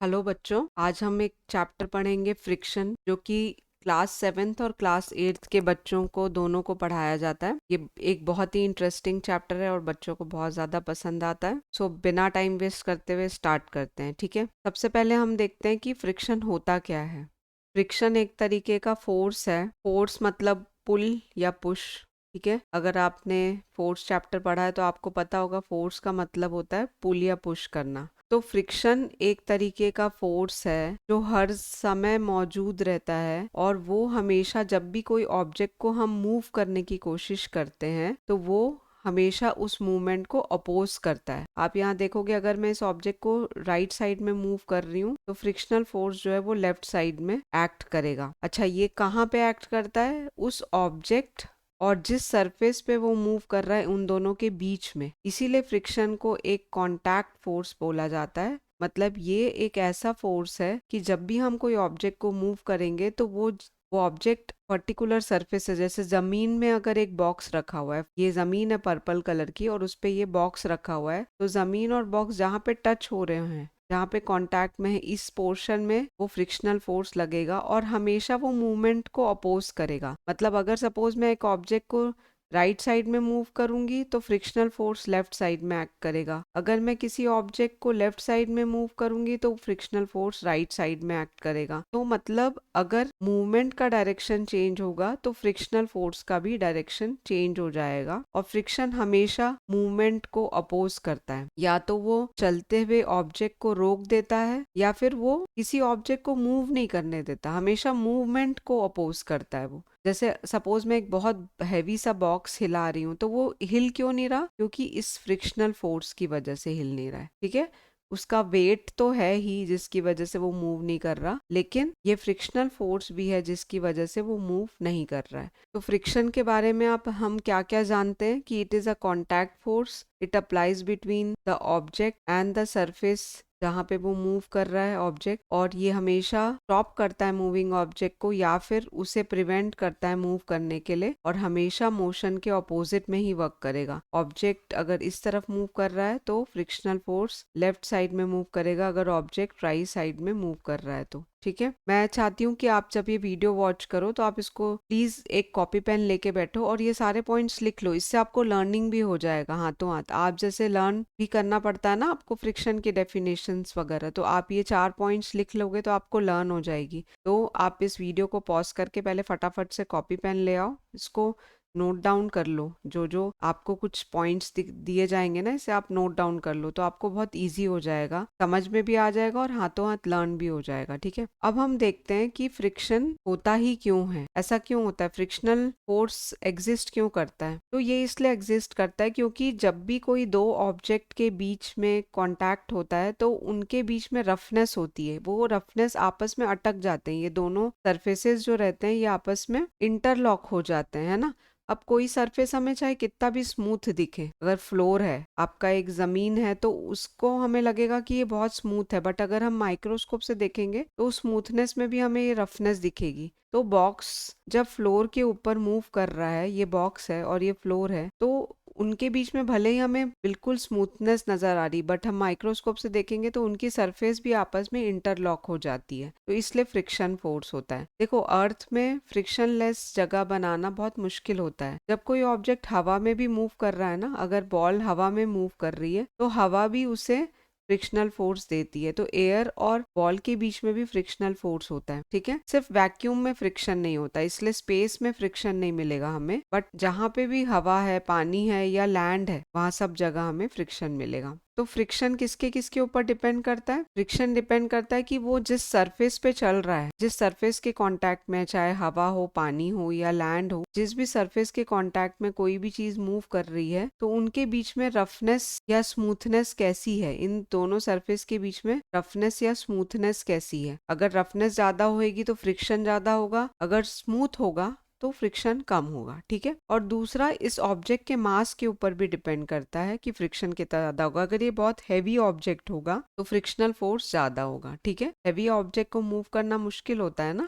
Hello बच्चों, आज हम एक चैप्टर पढ़ेंगे फ्रिक्शन, जो कि क्लास 7th और क्लास 8th के बच्चों को दोनों को पढ़ाया जाता है। ये एक बहुत ही इंटरेस्टिंग चैप्टर है और बच्चों को बहुत ज़्यादा पसंद आता है। सो बिना टाइम वेस्ट करते हुए स्टार्ट करते हैं, ठीक है। सबसे पहले हम देखते हैं कि फ्रिक्शन होता क्या है। फ्रिक्शन एक तरीके का फोर्स है। फोर्स मतलब पुल या पुश, ठीक है। अगर आपने फोर्स चैप्टर पढ़ा है तो आपको पता होगा फोर्स का मतलब होता है पुल या पुश करना। तो फ्रिक्शन एक तरीके का फोर्स है जो हर समय मौजूद रहता है, और वो हमेशा जब भी कोई ऑब्जेक्ट को हम मूव करने की कोशिश करते हैं तो वो हमेशा उस मूवमेंट को अपोज करता है। आप यहाँ देखोगे, अगर मैं इस ऑब्जेक्ट को राइट साइड में मूव कर रही हूँ तो फ्रिक्शनल फोर्स जो है वो लेफ्ट साइड में एक्ट करेगा। अच्छा, ये कहाँ पे एक्ट करता है? उस ऑब्जेक्ट और जिस सरफेस पे वो मूव कर रहा है उन दोनों के बीच में। इसीलिए फ्रिक्शन को एक कांटेक्ट फोर्स बोला जाता है। मतलब ये एक ऐसा फोर्स है कि जब भी हम कोई ऑब्जेक्ट को मूव करेंगे तो वो ऑब्जेक्ट पर्टिकुलर सरफेस है। जैसे जमीन में अगर एक बॉक्स रखा हुआ है, ये जमीन है पर्पल कलर की और उस पे ये बॉक्स रखा हुआ है, तो जमीन और बॉक्स जहाँ पे टच हो रहे हैं, जहाँ पे कांटेक्ट में है, इस पोर्शन में वो फ्रिक्शनल फोर्स लगेगा और हमेशा वो मूवमेंट को अपोज करेगा। मतलब अगर सपोज मैं एक ऑब्जेक्ट को राइट साइड में मूव करूंगी तो फ्रिक्शनल फोर्स लेफ्ट साइड में एक्ट करेगा। अगर मैं किसी ऑब्जेक्ट को लेफ्ट साइड में मूव करूंगी तो फ्रिक्शनल फोर्स राइट साइड में एक्ट करेगा। तो मतलब अगर मूवमेंट का डायरेक्शन चेंज होगा तो फ्रिक्शनल फोर्स का भी डायरेक्शन चेंज हो जाएगा। और फ्रिक्शन हमेशा मूवमेंट को अपोज करता है। या तो वो चलते हुए ऑब्जेक्ट को रोक देता है या फिर वो किसी ऑब्जेक्ट को मूव नहीं करने देता, हमेशा मूवमेंट को अपोज करता है वो। जैसे सपोज मैं एक बहुत हैवी सा बॉक्स हिला रही हूँ तो वो हिल क्यों नहीं रहा? क्योंकि इस फ्रिक्शनल फोर्स की वजह से हिल नहीं रहा है, ठीक है। उसका वेट तो है ही जिसकी वजह से वो मूव नहीं कर रहा, लेकिन ये फ्रिक्शनल फोर्स भी है जिसकी वजह से वो मूव नहीं कर रहा है। तो फ्रिक्शन के बारे में आप हम क्या क्या जानते हैं कि it is a contact force. It applies between the object and the surface जहाँ पे वो मूव कर रहा है ऑब्जेक्ट, और ये हमेशा स्टॉप करता है मूविंग ऑब्जेक्ट को या फिर उसे प्रिवेंट करता है मूव करने के लिए, और हमेशा मोशन के ऑपोजिट में ही वर्क करेगा। ऑब्जेक्ट अगर इस तरफ मूव कर रहा है तो फ्रिक्शनल फोर्स लेफ्ट साइड में मूव करेगा, अगर ऑब्जेक्ट राइट साइड में मूव कर रहा है तो, ठीक है। मैं चाहती हूँ कि आप जब ये वीडियो वॉच करो तो आप इसको प्लीज एक कॉपी पेन लेके बैठो और ये सारे पॉइंट्स लिख लो। इससे आपको लर्निंग भी हो जाएगा हाथों हाथ। आप जैसे लर्न भी करना पड़ता है ना आपको फ्रिक्शन की डेफिनेशंस वगैरह, तो आप ये 4 पॉइंट्स लिख लोगे तो आपको लर्न हो जाएगी। तो आप इस वीडियो को पॉज करके पहले फटाफट से कॉपी पेन ले आओ, इसको नोट डाउन कर लो। जो जो आपको कुछ पॉइंट्स दिए जाएंगे ना, इसे आप नोट डाउन कर लो तो आपको बहुत इजी हो जाएगा, समझ में भी आ जाएगा और हाथों हाथ लर्न भी हो जाएगा, ठीक है। अब हम देखते हैं कि फ्रिक्शन होता ही क्यों है, ऐसा क्यों होता है, फ्रिक्शनल फोर्स एग्जिस्ट क्यों करता है। तो ये इसलिए एग्जिस्ट करता है क्योंकि जब भी कोई दो ऑब्जेक्ट के बीच में कांटेक्ट होता है तो उनके बीच में रफनेस होती है। वो रफनेस आपस में अटक जाते हैं, ये दोनों सरफेसेस जो रहते हैं ये आपस में इंटरलॉक हो जाते हैं, है ना। अब कोई सरफेस हमें चाहे कितना भी स्मूथ दिखे, अगर फ्लोर है आपका, एक जमीन है, तो उसको हमें लगेगा कि ये बहुत स्मूथ है, बट अगर हम माइक्रोस्कोप से देखेंगे तो स्मूथनेस में भी हमें ये रफनेस दिखेगी। तो बॉक्स जब फ्लोर के ऊपर मूव कर रहा है, ये बॉक्स है और ये फ्लोर है, तो उनके बीच में भले ही हमें बिल्कुल स्मूथनेस नजर आ रही, बट हम माइक्रोस्कोप से देखेंगे तो उनकी सरफेस भी आपस में इंटरलॉक हो जाती है। तो इसलिए फ्रिक्शन फोर्स होता है। देखो, अर्थ में फ्रिक्शनलेस जगह बनाना बहुत मुश्किल होता है। जब कोई ऑब्जेक्ट हवा में भी मूव कर रहा है ना, अगर बॉल हवा में मूव कर रही है तो हवा भी उसे फ्रिक्शनल फोर्स देती है। तो एयर और बॉल के बीच में भी फ्रिक्शनल फोर्स होता है, ठीक है। सिर्फ वैक्यूम में फ्रिक्शन नहीं होता, इसलिए स्पेस में फ्रिक्शन नहीं मिलेगा हमें, बट जहाँ पे भी हवा है, पानी है या लैंड है, वहां सब जगह हमें फ्रिक्शन मिलेगा। तो फ्रिक्शन किसके किसके ऊपर डिपेंड करता है? फ्रिक्शन डिपेंड करता है कि वो जिस सरफेस पे चल रहा है, जिस सरफेस के कांटेक्ट में, चाहे हवा हो, पानी हो या लैंड हो, जिस भी सरफेस के कांटेक्ट में कोई भी चीज मूव कर रही है तो उनके बीच में रफनेस या स्मूथनेस कैसी है, इन दोनों सरफेस के बीच में रफनेस या स्मूथनेस कैसी है। अगर रफनेस ज्यादा होगी तो फ्रिक्शन ज्यादा होगा, अगर स्मूथ होगा तो फ्रिक्शन कम होगा, ठीक है। और दूसरा, इस ऑब्जेक्ट के मास के ऊपर भी डिपेंड करता है कि फ्रिक्शन कितना ज्यादा होगा। अगर ये बहुत हैवी ऑब्जेक्ट होगा तो फ्रिक्शनल फोर्स ज्यादा होगा, ठीक है। हैवी ऑब्जेक्ट को मूव करना मुश्किल होता है ना,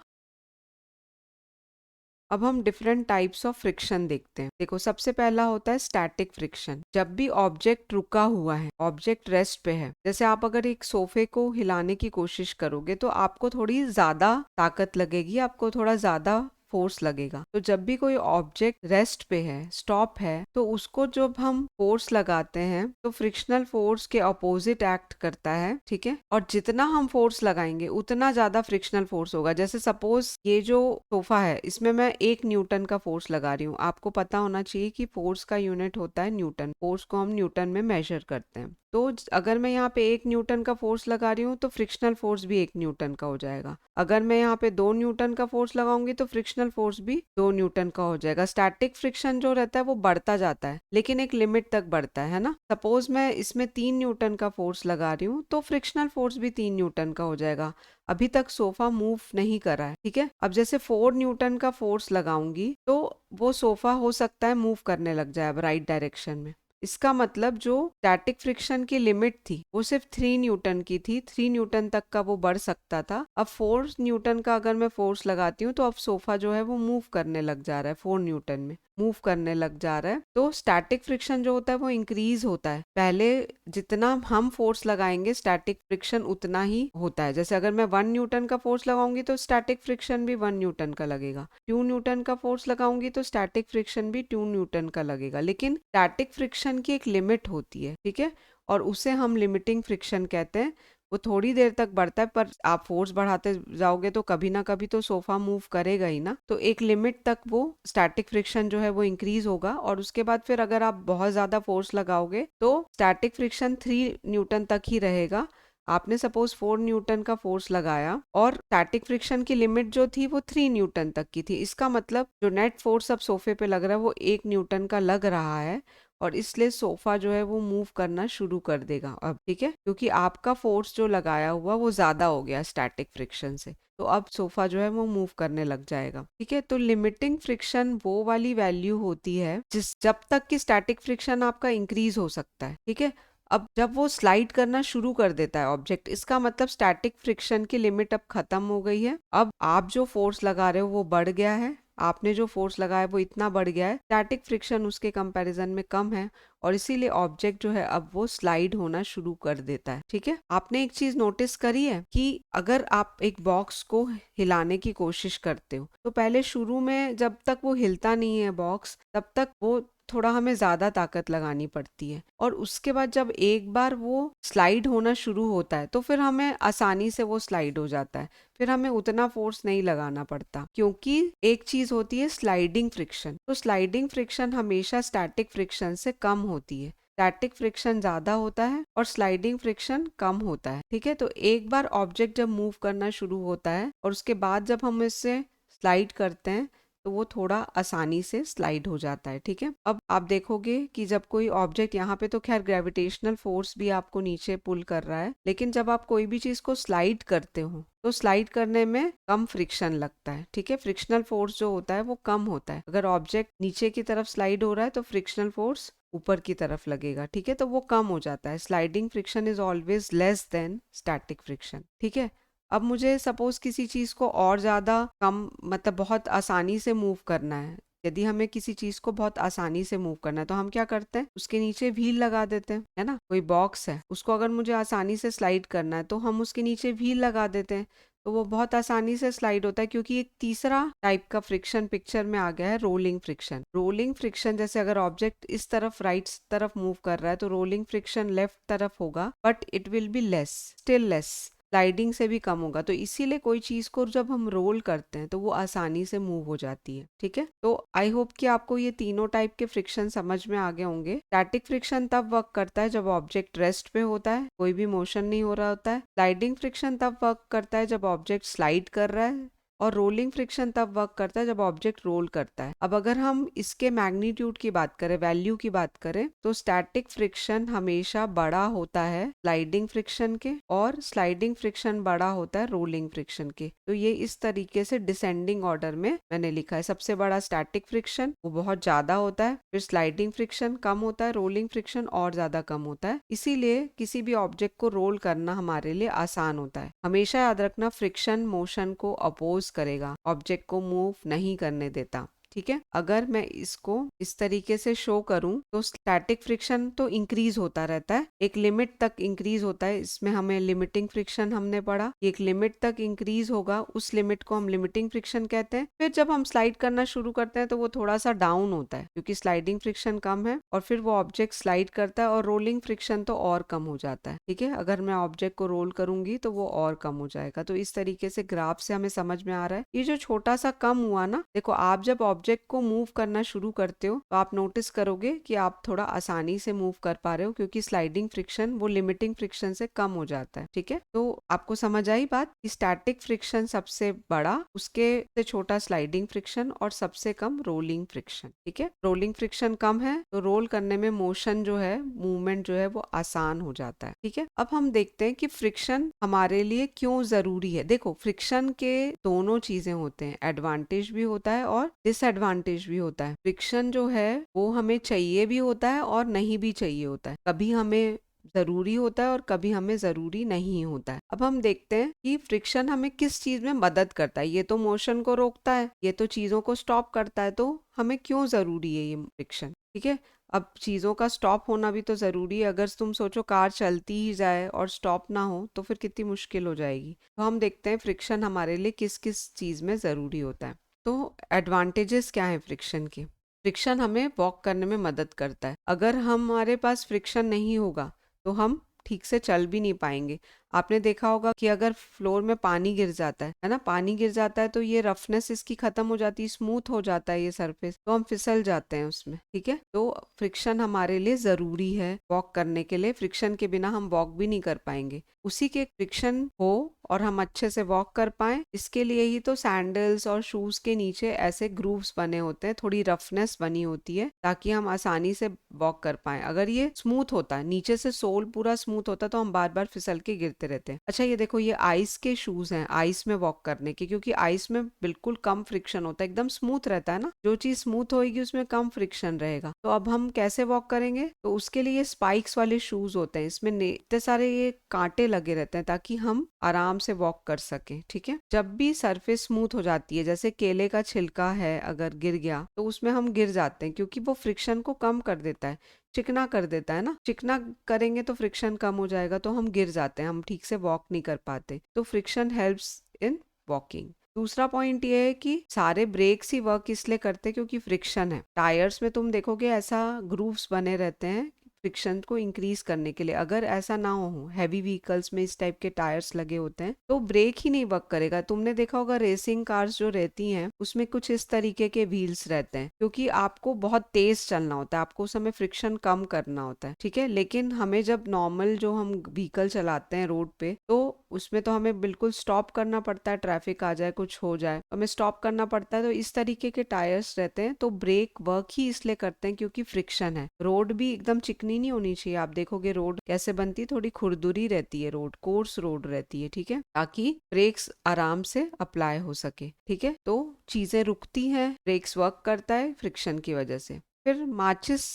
अब हम डिफरेंट टाइप्स ऑफ फ्रिक्शन देखते हैं। देखो, सबसे पहला होता है स्टैटिक फ्रिक्शन। जब भी ऑब्जेक्ट रुका हुआ है, ऑब्जेक्ट रेस्ट पे है, जैसे आप अगर एक सोफे को हिलाने की कोशिश करोगे तो आपको थोड़ी ज्यादा ताकत लगेगी, आपको थोड़ा ज्यादा फोर्स लगेगा। तो जब भी कोई ऑब्जेक्ट रेस्ट पे है, स्टॉप है, तो उसको जब हम फोर्स लगाते हैं तो फ्रिक्शनल फोर्स के अपोजिट एक्ट करता है, ठीक है। और जितना हम फोर्स लगाएंगे उतना ज्यादा फ्रिक्शनल फोर्स होगा। जैसे सपोज ये जो सोफा है, इसमें मैं 1 न्यूटन का फोर्स लगा रही हूँ। आपको पता होना चाहिए कि फोर्स का यूनिट होता है न्यूटन। फोर्स को हम न्यूटन में मेजर करते हैं। तो अगर मैं यहाँ पे 1 न्यूटन का फोर्स लगा रही हूँ तो फ्रिक्शनल फोर्स भी 1 न्यूटन का हो जाएगा। अगर मैं यहाँ पे 2 न्यूटन का फोर्स लगाऊंगी तो फ्रिक्शनल फोर्स भी 2 न्यूटन का हो जाएगा। स्टैटिक फ्रिक्शन जो रहता है वो बढ़ता जाता है, लेकिन एक लिमिट तक बढ़ता है ना। सपोज मैं इसमें 3 न्यूटन का फोर्स लगा रही हूँ तो फ्रिक्शनल फोर्स भी 3 न्यूटन का हो जाएगा। अभी तक सोफा मूव नहीं करा है, ठीक है। अब जैसे 4 न्यूटन का फोर्स लगाऊंगी तो वो सोफा हो सकता है मूव करने लग जाए अब राइट डायरेक्शन में। इसका मतलब जो स्टैटिक फ्रिक्शन की लिमिट थी वो सिर्फ 3 न्यूटन की थी, 3 न्यूटन तक का वो बढ़ सकता था। अब 4 न्यूटन का अगर मैं फोर्स लगाती हूँ तो अब सोफा जो है वो मूव करने लग जा रहा है, 4 न्यूटन में मूव करने लग जा रहा है। तो स्टैटिक फ्रिक्शन जो होता है वो इंक्रीज होता है। पहले जितना हम फोर्स लगाएंगे स्टैटिक फ्रिक्शन उतना ही होता है। जैसे अगर मैं 1 न्यूटन का फोर्स लगाऊंगी तो स्टैटिक फ्रिक्शन भी 1 न्यूटन का लगेगा। 2 न्यूटन का फोर्स लगाऊंगी तो स्टैटिक फ्रिक्शन भी 2 न्यूटन का लगेगा। लेकिन स्टैटिक फ्रिक्शन की एक लिमिट होती है, ठीक है, और उसे हम लिमिटिंग फ्रिक्शन कहते हैं। वो थोड़ी देर तक बढ़ता है, पर आप फोर्स बढ़ाते जाओगे तो कभी ना कभी तो सोफा मूव करेगा ही ना। तो एक लिमिट तक वो स्टैटिक फ्रिक्शन जो है वो इंक्रीज होगा, और उसके बाद फिर अगर आप बहुत ज्यादा फोर्स लगाओगे तो स्टैटिक फ्रिक्शन 3 न्यूटन तक ही रहेगा। आपने सपोज 4 न्यूटन का फोर्स लगाया और स्टैटिक फ्रिक्शन की लिमिट जो थी वो 3 न्यूटन तक की थी। इसका मतलब जो नेट फोर्स अब सोफे पे लग रहा है वो 1 न्यूटन का लग रहा है, और इसलिए सोफा जो है वो मूव करना शुरू कर देगा अब, ठीक है, क्योंकि आपका फोर्स जो लगाया हुआ वो ज्यादा हो गया स्टैटिक फ्रिक्शन से। तो अब सोफा जो है वो मूव करने लग जाएगा, ठीक है। तो लिमिटिंग फ्रिक्शन वो वाली वैल्यू होती है जिस जब तक कि स्टैटिक फ्रिक्शन आपका इंक्रीज हो सकता है, ठीक है। अब जब वो स्लाइड करना शुरू कर देता है ऑब्जेक्ट, इसका मतलब स्टैटिक फ्रिक्शन की लिमिट अब खत्म हो गई है। अब आप जो फोर्स लगा रहे हो वो बढ़ गया है, आपने जो फोर्स लगाया वो इतना बढ़ गया है, स्टैटिक फ्रिक्शन उसके कंपैरिजन में कम है, और इसीलिए ऑब्जेक्ट जो है अब वो स्लाइड होना शुरू कर देता है, ठीक है। आपने एक चीज नोटिस करी है कि अगर आप एक बॉक्स को हिलाने की कोशिश करते हो तो पहले शुरू में जब तक वो हिलता नहीं है बॉक्स, तब तक वो थोड़ा हमें ज्यादा ताकत लगानी पड़ती है, और उसके बाद जब एक बार वो स्लाइड होना शुरू होता है तो फिर हमें आसानी से वो स्लाइड हो जाता है, फिर हमें उतना फोर्स नहीं लगाना पड़ता। क्योंकि एक चीज होती है स्लाइडिंग फ्रिक्शन, तो स्लाइडिंग फ्रिक्शन हमेशा स्टैटिक फ्रिक्शन से कम होती है। स्टैटिक फ्रिक्शन ज्यादा होता है और स्लाइडिंग फ्रिक्शन कम होता है, ठीक है। तो एक बार ऑब्जेक्ट जब मूव करना शुरू होता है और उसके बाद जब हम इससे स्लाइड करते हैं तो वो थोड़ा आसानी से स्लाइड हो जाता है, ठीक है। अब आप देखोगे कि जब कोई ऑब्जेक्ट, यहाँ पे तो खैर ग्रेविटेशनल फोर्स भी आपको नीचे पुल कर रहा है, लेकिन जब आप कोई भी चीज को स्लाइड करते हो तो स्लाइड करने में कम फ्रिक्शन लगता है, ठीक है। फ्रिक्शनल फोर्स जो होता है वो कम होता है। अगर ऑब्जेक्ट नीचे की तरफ स्लाइड हो रहा है तो फ्रिक्शनल फोर्स ऊपर की तरफ लगेगा, ठीक है, तो वो कम हो जाता है। Sliding friction is always less than static friction, ठीक है। अब मुझे सपोज किसी चीज को और ज्यादा कम, मतलब बहुत आसानी से मूव करना है। यदि हमें किसी चीज को बहुत आसानी से मूव करना है तो हम क्या करते हैं, उसके नीचे व्हील लगा देते हैं, है ना। कोई बॉक्स है, उसको अगर मुझे आसानी से स्लाइड करना है तो हम उसके नीचे व्हील लगा देते हैं, तो वो बहुत आसानी से स्लाइड होता है। क्योंकि एक तीसरा टाइप का फ्रिक्शन पिक्चर में आ गया है, रोलिंग फ्रिक्शन। रोलिंग फ्रिक्शन जैसे अगर ऑब्जेक्ट इस तरफ राइट तरफ मूव कर रहा है तो रोलिंग फ्रिक्शन लेफ्ट तरफ होगा, but it will be less, still less, sliding से भी कम होगा। तो इसीलिए कोई चीज को जब हम रोल करते हैं तो वो आसानी से मूव हो जाती है, ठीक है। तो आई होप कि आपको ये तीनों टाइप के फ्रिक्शन समझ में आ गए होंगे। स्टैटिक फ्रिक्शन तब वर्क करता है जब ऑब्जेक्ट रेस्ट पे होता है, कोई भी मोशन नहीं हो रहा होता है। स्लाइडिंग फ्रिक्शन तब वर्क करता है जब ऑब्जेक्ट स्लाइड कर रहा है, और रोलिंग फ्रिक्शन तब वर्क करता है जब ऑब्जेक्ट रोल करता है। अब अगर हम इसके मैग्नीट्यूड की बात करें, वैल्यू की बात करें, तो स्टैटिक फ्रिक्शन हमेशा बड़ा होता है स्लाइडिंग फ्रिक्शन के, और स्लाइडिंग फ्रिक्शन बड़ा होता है रोलिंग फ्रिक्शन के। तो ये इस तरीके से डिसेंडिंग ऑर्डर में मैंने लिखा है। सबसे बड़ा स्टैटिक फ्रिक्शन, वो बहुत ज्यादा होता है, फिर स्लाइडिंग फ्रिक्शन कम होता है, रोलिंग फ्रिक्शन और ज्यादा कम होता है। इसीलिए किसी भी ऑब्जेक्ट को रोल करना हमारे लिए आसान होता है। हमेशा याद रखना, फ्रिक्शन मोशन को अपोज करेगा, ऑब्जेक्ट को मूव नहीं करने देता। ठीक है, अगर मैं इसको इस तरीके से शो करूं तो स्टैटिक फ्रिक्शन तो इंक्रीज होता रहता है, एक लिमिट तक इंक्रीज होता है। इसमें हमें लिमिटिंग फ्रिक्शन हमने पढ़ा, एक लिमिट तक इंक्रीज होगा, उस लिमिट को हम लिमिटिंग फ्रिक्शन कहते हैं। फिर जब हम स्लाइड करना शुरू करते हैं तो वो थोड़ा सा डाउन होता है क्योंकि स्लाइडिंग फ्रिक्शन कम है, और फिर वो ऑब्जेक्ट स्लाइड करता है और रोलिंग फ्रिक्शन तो और कम हो जाता है। ठीक है, अगर मैं ऑब्जेक्ट को रोल करूंगी तो वो और कम हो जाएगा। तो इस तरीके से ग्राफ से हमें समझ में आ रहा है ये जो छोटा सा कम हुआ ना, देखो आप जब ऑब्जेक्ट को मूव करना शुरू करते हो तो आप नोटिस करोगे कि आप थोड़ा आसानी से मूव कर पा रहे हो क्योंकि स्लाइडिंग फ्रिक्शन वो लिमिटिंग फ्रिक्शन से कम हो जाता है। ठीक है, तो आपको समझ आई बात कि स्टैटिक फ्रिक्शन सबसे बड़ा, उसके से छोटा स्लाइडिंग फ्रिक्शन और सबसे कम रोलिंग फ्रिक्शन। ठीक है, रोलिंग फ्रिक्शन कम है तो रोल करने में मोशन जो है, मूवमेंट जो है वो आसान हो जाता है। ठीक है, अब हम देखते हैं कि फ्रिक्शन हमारे लिए क्यों जरूरी है। देखो फ्रिक्शन के दोनों चीजें होते हैं, एडवांटेज भी होता है और डिसएडवांटेज भी होता है। फ्रिक्शन जो है वो हमें चाहिए भी होता है और नहीं भी चाहिए होता है, कभी हमें जरूरी होता है और कभी हमें जरूरी नहीं होता है। अब हम देखते हैं कि फ्रिक्शन हमें किस चीज में मदद करता है। ये तो मोशन को रोकता है, ये तो चीजों को स्टॉप करता है, तो हमें क्यों जरूरी है ये फ्रिक्शन। ठीक है, अब चीजों का स्टॉप होना भी तो जरूरी है। अगर तुम सोचो कार चलती ही जाए और स्टॉप ना हो तो फिर कितनी मुश्किल हो जाएगी। तो हम देखते हैं फ्रिक्शन हमारे लिए किस किस चीज में जरूरी होता है। तो एडवांटेजेस क्या है फ्रिक्शन के। फ्रिक्शन हमें वॉक करने में मदद करता है। अगर हमारे पास फ्रिक्शन नहीं होगा तो हम ठीक से चल भी नहीं पाएंगे। आपने देखा होगा कि अगर फ्लोर में पानी गिर जाता है ना, पानी गिर जाता है तो ये रफनेस इसकी खत्म हो जाती है, स्मूथ हो जाता है ये सरफेस, तो हम फिसल जाते हैं उसमें। ठीक है, तो फ्रिक्शन हमारे लिए जरूरी है वॉक करने के लिए। फ्रिक्शन के बिना हम वॉक भी नहीं कर पाएंगे। उसी के फ्रिक्शन हो और हम अच्छे से वॉक कर पाए, इसके लिए ही तो सैंडल्स और शूज के नीचे ऐसे ग्रूव्स बने होते हैं, थोड़ी रफनेस बनी होती है ताकि हम आसानी से वॉक कर पाए। अगर ये स्मूथ होता, नीचे से सोल पूरा स्मूथ होता तो हम बार बार फिसल के गिरते रहते हैं। अच्छा ये देखो, ये आइस के शूज हैं आइस में वॉक करने के, क्योंकि आइस में बिल्कुल कम फ्रिक्शन होता है, एकदम स्मूथ रहता है ना। जो चीज स्मूथ होगी उसमें कम फ्रिक्शन रहेगा। तो अब हम कैसे वॉक करेंगे, तो उसके लिए स्पाइक्स वाले शूज होते हैं, इसमें इतने सारे ये कांटे लगे रहते हैं ताकि हम आराम से वॉक कर सके। ठीक है, जब भी सरफेस स्मूथ हो जाती है, जैसे केले का छिलका है अगर गिर गया तो उसमें हम गिर जाते हैं क्योंकि वो फ्रिक्शन को कम कर देता है, चिकना कर देता है ना। चिकना करेंगे तो फ्रिक्शन कम हो जाएगा तो हम गिर जाते हैं, हम ठीक से वॉक नहीं कर पाते। तो फ्रिक्शन हेल्प्स इन वॉकिंग। दूसरा पॉइंट ये है कि सारे ब्रेक्स ही वर्क इसलिए करते हैं क्योंकि फ्रिक्शन है। टायर्स में तुम देखोगे ऐसा ग्रूव्स बने रहते हैं फ्रिक्शन को इंक्रीज करने के लिए। अगर ऐसा ना हो, हैवी व्हीकल्स में इस टाइप के टायर्स लगे होते हैं तो ब्रेक ही नहीं वर्क करेगा। तुमने देखा होगा रेसिंग कार्स जो रहती हैं उसमें कुछ इस तरीके के व्हील्स रहते हैं क्योंकि आपको बहुत तेज चलना होता है, आपको उस समय फ्रिक्शन कम करना होता है। ठीक है, लेकिन हमें जब नॉर्मल जो हम व्हीकल चलाते हैं रोड पे तो उसमें तो हमें बिल्कुल स्टॉप करना पड़ता है, ट्रैफिक आ जाए कुछ हो जाए तो हमें स्टॉप करना पड़ता है। तो इस तरीके के टायर्स रहते हैं, तो ब्रेक वर्क ही इसलिए करते हैं क्योंकि फ्रिक्शन है। रोड भी एकदम चिकनी नहीं होनी चाहिए। आप देखोगे रोड कैसे बनती है, थोड़ी खुरदुरी रहती है, रोड कोर्स रोड रहती है। ठीक है, ताकि ब्रेक्स आराम से अप्लाई हो सके। ठीक है, तो चीजें रुकती हैं, ब्रेक्स वर्क करता है फ्रिक्शन की वजह से। फिर माचिस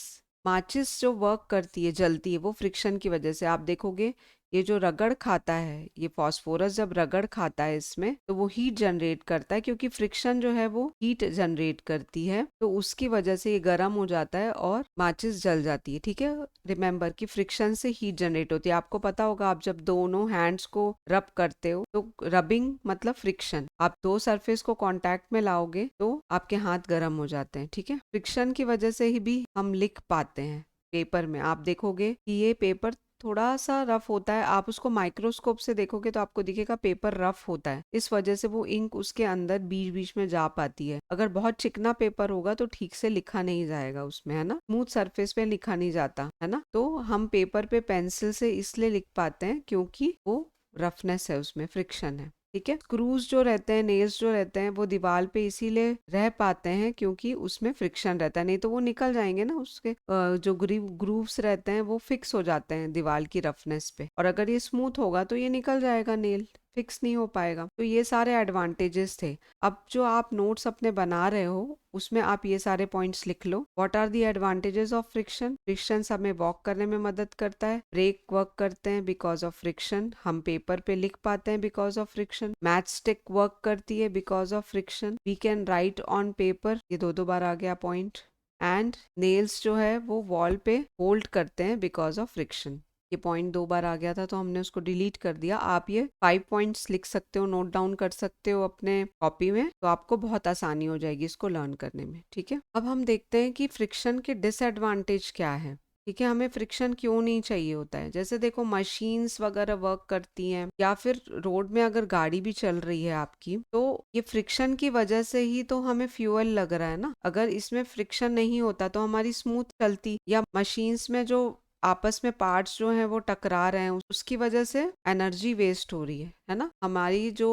माचिस जो वर्क करती है, जलती है, वो फ्रिक्शन की वजह से। आप देखोगे ये जो रगड़ खाता है, ये फास्फोरस जब रगड़ खाता है इसमें तो वो हीट जनरेट करता है क्योंकि फ्रिक्शन जो है वो हीट जनरेट करती है, तो उसकी वजह से ये गर्म हो जाता है और माचिस जल जाती है। ठीक है, रिमेम्बर कि फ्रिक्शन से हीट जनरेट होती है। आपको पता होगा आप जब दोनों हैंड्स को रब करते हो तो रबिंग मतलब फ्रिक्शन, आप दो सरफेस को कांटेक्ट में लाओगे तो आपके हाथ गर्म हो जाते हैं। ठीक है, फ्रिक्शन की वजह से ही भी हम लिख पाते हैं पेपर में। आप देखोगे कि ये पेपर थोड़ा सा रफ होता है, आप उसको माइक्रोस्कोप से देखोगे तो आपको दिखेगा पेपर रफ होता है, इस वजह से वो इंक उसके अंदर बीच बीच में जा पाती है। अगर बहुत चिकना पेपर होगा तो ठीक से लिखा नहीं जाएगा उसमें, है ना, स्मूथ सरफेस पे लिखा नहीं जाता है ना। तो हम पेपर पे पेंसिल से इसलिए लिख पाते हैं क्योंकि वो रफनेस है, उसमें फ्रिक्शन है। ठीक है, स्क्रूज जो रहते हैं, नेल्स जो रहते हैं, वो दीवार पे इसीलिए रह पाते हैं क्योंकि उसमें फ्रिक्शन रहता है, नहीं तो वो निकल जाएंगे ना। उसके जो ग्रूव्स रहते हैं वो फिक्स हो जाते हैं दीवार की रफनेस पे, और अगर ये स्मूथ होगा तो ये निकल जाएगा नेल, फिक्स नहीं हो पाएगा। तो ये सारे एडवांटेजेस थे। अब जो आप नोट्स अपने बना रहे हो उसमें आप ये सारे पॉइंट्स लिख लो। What are the advantages of friction? Friction हमें वॉक करने में मदद करता है। ब्रेक वर्क करते हैं बिकॉज ऑफ फ्रिक्शन। हम पेपर पे लिख पाते हैं because of friction. Match stick work करती है because of friction. We can write on paper, ये दो बार आ गया पॉइंट। एंड नेल्स जो है वो वॉल पे होल्ड करते हैं बिकॉज ऑफ फ्रिक्शन। ये पॉइंट 2 बार आ गया था तो हमने उसको डिलीट कर दिया। आप ये 5 पॉइंट्स लिख सकते हो, नोट डाउन कर सकते हो अपने कॉपी में, तो आपको बहुत आसानी हो जाएगी इसको लर्न करने में। ठीक है, अब हम देखते हैं कि फ्रिक्शन के डिसएडवांटेज क्या है। ठीक है, हमें फ्रिक्शन क्यों नहीं चाहिए होता है। जैसे देखो मशीन्स वगैरह वर्क करती हैं या फिर रोड में अगर गाड़ी भी चल रही है आपकी, तो ये फ्रिक्शन की वजह से ही तो हमें फ्यूल लग रहा है ना। अगर इसमें फ्रिक्शन नहीं होता तो हमारी स्मूथ चलती, या मशीन्स में जो आपस में पार्ट्स जो हैं वो टकरा रहे हैं उसकी वजह से एनर्जी वेस्ट हो रही है ना। हमारी जो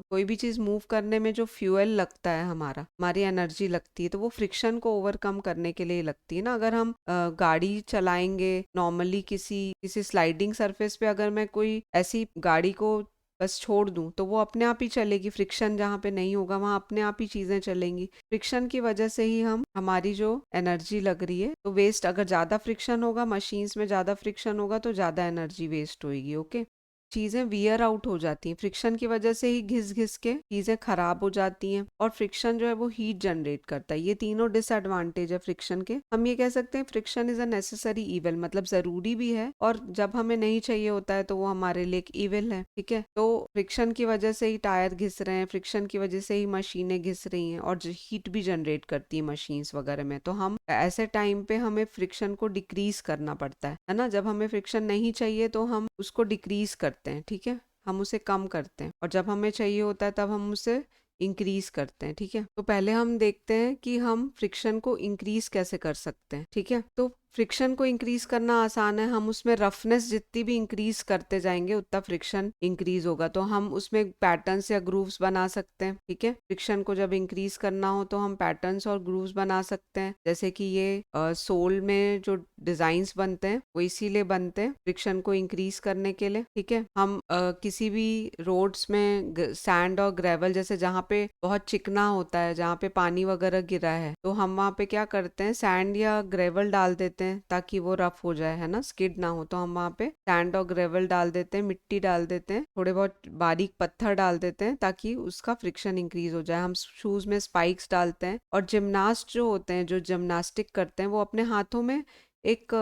कोई भी चीज मूव करने में जो फ्यूल लगता है हमारी एनर्जी लगती है, तो वो फ्रिक्शन को ओवरकम करने के लिए लगती है ना। अगर हम गाड़ी चलाएंगे नॉर्मली किसी किसी स्लाइडिंग सरफेस पे, अगर मैं कोई ऐसी गाड़ी को बस छोड़ दूं तो वो अपने आप ही चलेगी। फ्रिक्शन जहाँ पे नहीं होगा वहां अपने आप ही चीजें चलेंगी। फ्रिक्शन की वजह से ही हमारी जो एनर्जी लग रही है तो वेस्ट, अगर ज्यादा फ्रिक्शन होगा मशीन्स में, ज्यादा फ्रिक्शन होगा तो ज्यादा एनर्जी वेस्ट होगी। ओके, चीजें वियर आउट हो जाती हैं फ्रिक्शन की वजह से ही, घिस घिस के चीजें खराब हो जाती हैं। और फ्रिक्शन जो है वो हीट जनरेट करता है। ये तीनों डिसएडवांटेज है फ्रिक्शन के। हम ये कह सकते हैं friction is a necessary evil, मतलब जरूरी भी है, और जब हमें नहीं चाहिए होता है तो वो हमारे लिए एक इविल है। ठीक है, तो फ्रिक्शन की वजह से ही टायर घिस रहे हैं, फ्रिक्शन की वजह से ही मशीनें घिस रही हैं, और हीट भी जनरेट करती है मशीन्स वगैरह में। तो हम ऐसे टाइम पे हमें फ्रिक्शन को डिक्रीज करना पड़ता है ना। जब हमें फ्रिक्शन नहीं चाहिए तो हम उसको डिक्रीज करते हैं। ठीक है, हम उसे कम करते हैं, और जब हमें चाहिए होता है तब हम उसे इंक्रीज करते हैं। ठीक है, तो पहले हम देखते हैं कि हम फ्रिक्शन को इंक्रीज कैसे कर सकते हैं। ठीक है, तो फ्रिक्शन को इंक्रीज करना आसान है। हम उसमें रफनेस जितनी भी इंक्रीज करते जाएंगे उतना फ्रिक्शन इंक्रीज होगा। तो हम उसमें पैटर्न्स या ग्रूव्स बना सकते हैं। ठीक है, फ्रिक्शन को जब इंक्रीज करना हो तो हम पैटर्न्स और ग्रूव्स बना सकते हैं। जैसे कि ये सोल में जो डिजाइन्स बनते हैं वो इसीलिए बनते हैं, फ्रिक्शन को इंक्रीज करने के लिए। ठीक है, हम किसी भी रोड्स में सैंड और ग्रेवल, जैसे जहाँ पे बहुत चिकना होता है, जहाँ पे पानी वगैरह गिरा है, तो हम वहाँ पे क्या करते हैं, सैंड या ग्रेवल डाल देते हैं ताकि वो रफ हो जाए, है ना, स्किड ना हो। तो हम वहाँ पे सैंड और ग्रेवल डाल देते हैं, मिट्टी डाल देते हैं, थोड़े बहुत बारीक पत्थर डाल देते हैं ताकि उसका फ्रिक्शन इंक्रीज हो जाए। हम शूज में स्पाइक्स डालते हैं, और जिमनास्ट जो होते हैं, जो जिमनास्टिक करते हैं, वो अपने हाथों में एक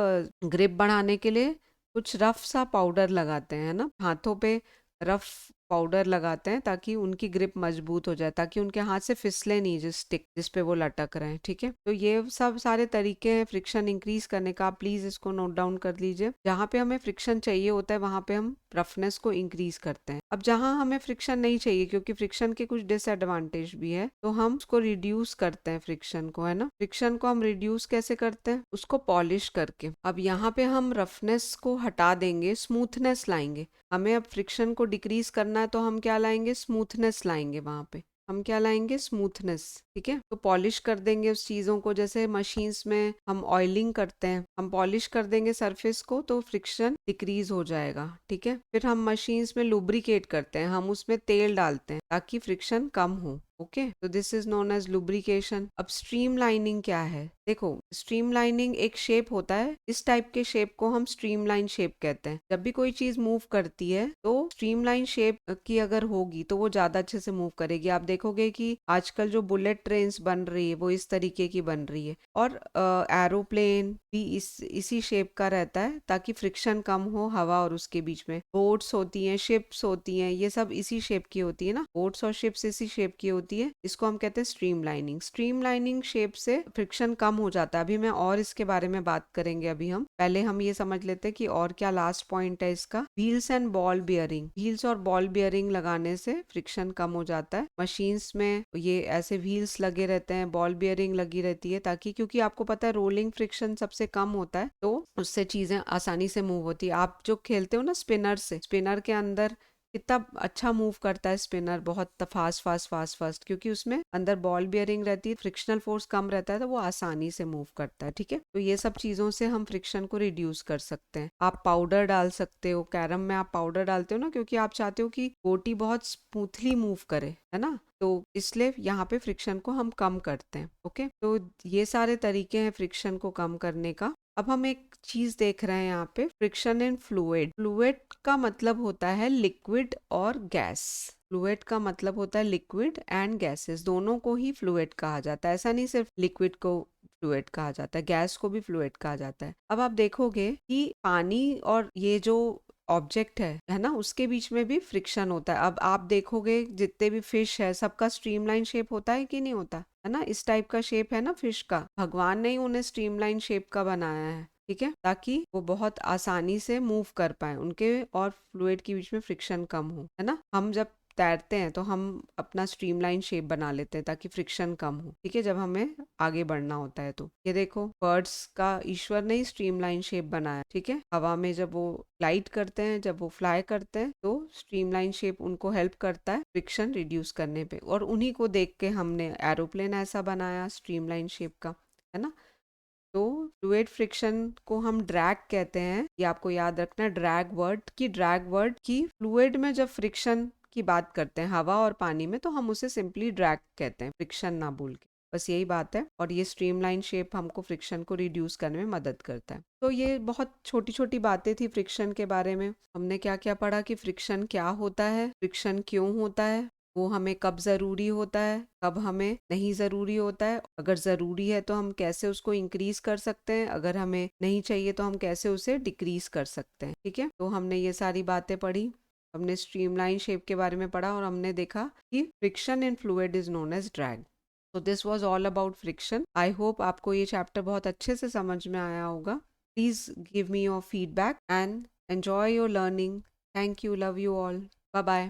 ग्रिप बढ़ाने के लिए कुछ रफ सा पाउडर लगाते हैं ना, हाथों पे रफ पाउडर लगाते हैं ताकि उनकी ग्रिप मजबूत हो जाए, ताकि उनके हाथ से फिसले नहीं जिस स्टिक जिस पे वो लटक रहे हैं। ठीक है, तो ये सब सारे तरीके हैं फ्रिक्शन इंक्रीज करने का। आप प्लीज इसको नोट डाउन कर लीजिए। जहाँ पे हमें फ्रिक्शन चाहिए होता है वहां पे हम रफनेस को इंक्रीज करते हैं। अब जहाँ हमें फ्रिक्शन नहीं चाहिए, क्योंकि फ्रिक्शन के कुछ डिसएडवांटेज भी है, तो हम उसको रिड्यूस करते हैं फ्रिक्शन को, है ना। फ्रिक्शन को हम रिड्यूस कैसे करते हैं, उसको पॉलिश करके। अब यहाँ पे हम रफनेस को हटा देंगे, स्मूथनेस लाएंगे। हमें अब फ्रिक्शन को डिक्रीज करना है तो हम क्या लाएंगे, स्मूथनेस लाएंगे। वहां पे हम क्या लाएंगे, स्मूथनेस। ठीक है, तो पॉलिश कर देंगे उस चीजों को, जैसे मशीन्स में हम ऑयलिंग करते हैं, हम पॉलिश कर देंगे सरफेस को तो फ्रिक्शन डिक्रीज हो जाएगा। ठीक है, फिर हम मशीन्स में लुब्रिकेट करते हैं, हम उसमें तेल डालते हैं ताकि फ्रिक्शन कम हो। ओके, तो this is known as lubrication. अब स्ट्रीमलाइनिंग क्या है, देखो स्ट्रीमलाइनिंग एक शेप होता है, इस टाइप के शेप को हम स्ट्रीमलाइन शेप कहते हैं। जब भी कोई चीज मूव करती है तो स्ट्रीमलाइन शेप की अगर होगी तो वो ज्यादा अच्छे से मूव करेगी। आप देखोगे कि आजकल जो बुलेट ट्रेन्स बन रही है वो इस तरीके की बन रही है, और एरोप्लेन भी इसी शेप का रहता है ताकि फ्रिक्शन कम हो हवा और उसके बीच में। बोट्स होती हैं, शिप्स होती हैं, ये सब इसी शेप की होती है ना, बोट्स और शिप्स इसी शेप की होती है। इसको हम कहते हैं स्ट्रीमलाइनिंग। स्ट्रीमलाइनिंग शेप से फ्रिक्शन कम हो जाता है। अभी मैं और इसके बारे में बात करेंगे। अभी हम पहले हम ये समझ लेते हैं कि और क्या लास्ट पॉइंट है इसका। Wheels and ball bearing, wheels और बॉल बियरिंग लगाने से फ्रिक्शन कम हो जाता है। मशीन्स में ये ऐसे व्हील्स लगे रहते हैं, बॉल बियरिंग लगी रहती है, ताकि, क्योंकि आपको पता है रोलिंग फ्रिक्शन सबसे कम होता है तो उससे चीजें आसानी से मूव होती है। आप जो खेलते हो ना स्पिनर से, स्पिनर के अंदर कितना अच्छा मूव करता है स्पिनर, बहुत फास्ट फास्ट फास्ट फास्ट, क्योंकि उसमें अंदर बॉल बियरिंग रहती है, फ्रिक्शनल फोर्स कम रहता है, तो वो आसानी से मूव करता है। ठीक है, तो ये सब चीजों से हम फ्रिक्शन को रिड्यूस कर सकते हैं। आप पाउडर डाल सकते हो, कैरम में आप पाउडर डालते हो ना, क्योंकि आप चाहते हो कि गोटी बहुत स्मूथली मूव करे, है ना, तो इसलिए यहाँ पे फ्रिक्शन को हम कम करते हैं। ओके, तो ये सारे तरीके हैं फ्रिक्शन को कम करने का। अब हम एक चीज देख रहे हैं यहाँ पे, फ्रिक्शन इन फ्लूइड। फ्लूइड का मतलब होता है लिक्विड और गैस। फ्लूइड का मतलब होता है लिक्विड एंड गैसेस, दोनों को ही फ्लूइड कहा जाता है। ऐसा नहीं सिर्फ लिक्विड को फ्लूइड कहा जाता है, गैस को भी फ्लूइड कहा जाता है। अब आप देखोगे कि पानी और ये जो ऑब्जेक्ट है ना, उसके बीच में भी फ्रिक्शन होता है। अब आप देखोगे जितने भी फिश है, सबका स्ट्रीमलाइन शेप होता है कि नहीं होता, है ना, इस टाइप का शेप है ना फिश का। भगवान ने ही उन्हें स्ट्रीमलाइन शेप का बनाया है, ठीक है, ताकि वो बहुत आसानी से मूव कर पाए, उनके और फ्लूइड के बीच में फ्रिक्शन कम हो, है ना। हम जब तैरते हैं तो हम अपना स्ट्रीमलाइन शेप बना लेते हैं ताकि फ्रिक्शन कम हो, ठीक है, जब हमें आगे बढ़ना होता है। तो ये देखो, बर्ड्स का ईश्वर ने ही स्ट्रीमलाइन शेप बनाया, ठीक है। हवा में जब वो ग्लाइड करते हैं, जब वो फ्लाई करते हैं, तो स्ट्रीमलाइन शेप उनको हेल्प करता है फ्रिक्शन रिड्यूस करने पे, और उन्हीं को देख के हमने एरोप्लेन ऐसा बनाया स्ट्रीमलाइन शेप का, है ना। तो फ्लूइड फ्रिक्शन को हम ड्रैग कहते हैं, ये आपको याद रखना है, ड्रैग वर्ड की फ्लूइड में जब फ्रिक्शन की बात करते हैं हवा और पानी में, तो हम उसे सिंपली ड्रैग कहते हैं, फ्रिक्शन ना भूल के, बस यही बात है। और ये स्ट्रीमलाइन शेप हमको फ्रिक्शन को रिड्यूस करने में मदद करता है। तो ये बहुत छोटी छोटी बातें थी फ्रिक्शन के बारे में। हमने क्या क्या पढ़ा कि फ्रिक्शन क्या होता है, फ्रिक्शन क्यों होता है, वो हमें कब ज़रूरी होता है, कब हमें नहीं ज़रूरी होता है, अगर ज़रूरी है तो हम कैसे उसको इंक्रीज कर सकते हैं, अगर हमें नहीं चाहिए तो हम कैसे उसे डिक्रीज कर सकते हैं। ठीक है, तो हमने ये सारी बातें पढ़ी, हमने स्ट्रीमलाइन शेप के बारे में पढ़ा, और हमने देखा कि friction in fluid is known as drag. तो this was all about friction. I hope आपको ये चैप्टर बहुत अच्छे से समझ में आया होगा। Please give me your feedback and enjoy your learning. Thank you, love you all, bye bye.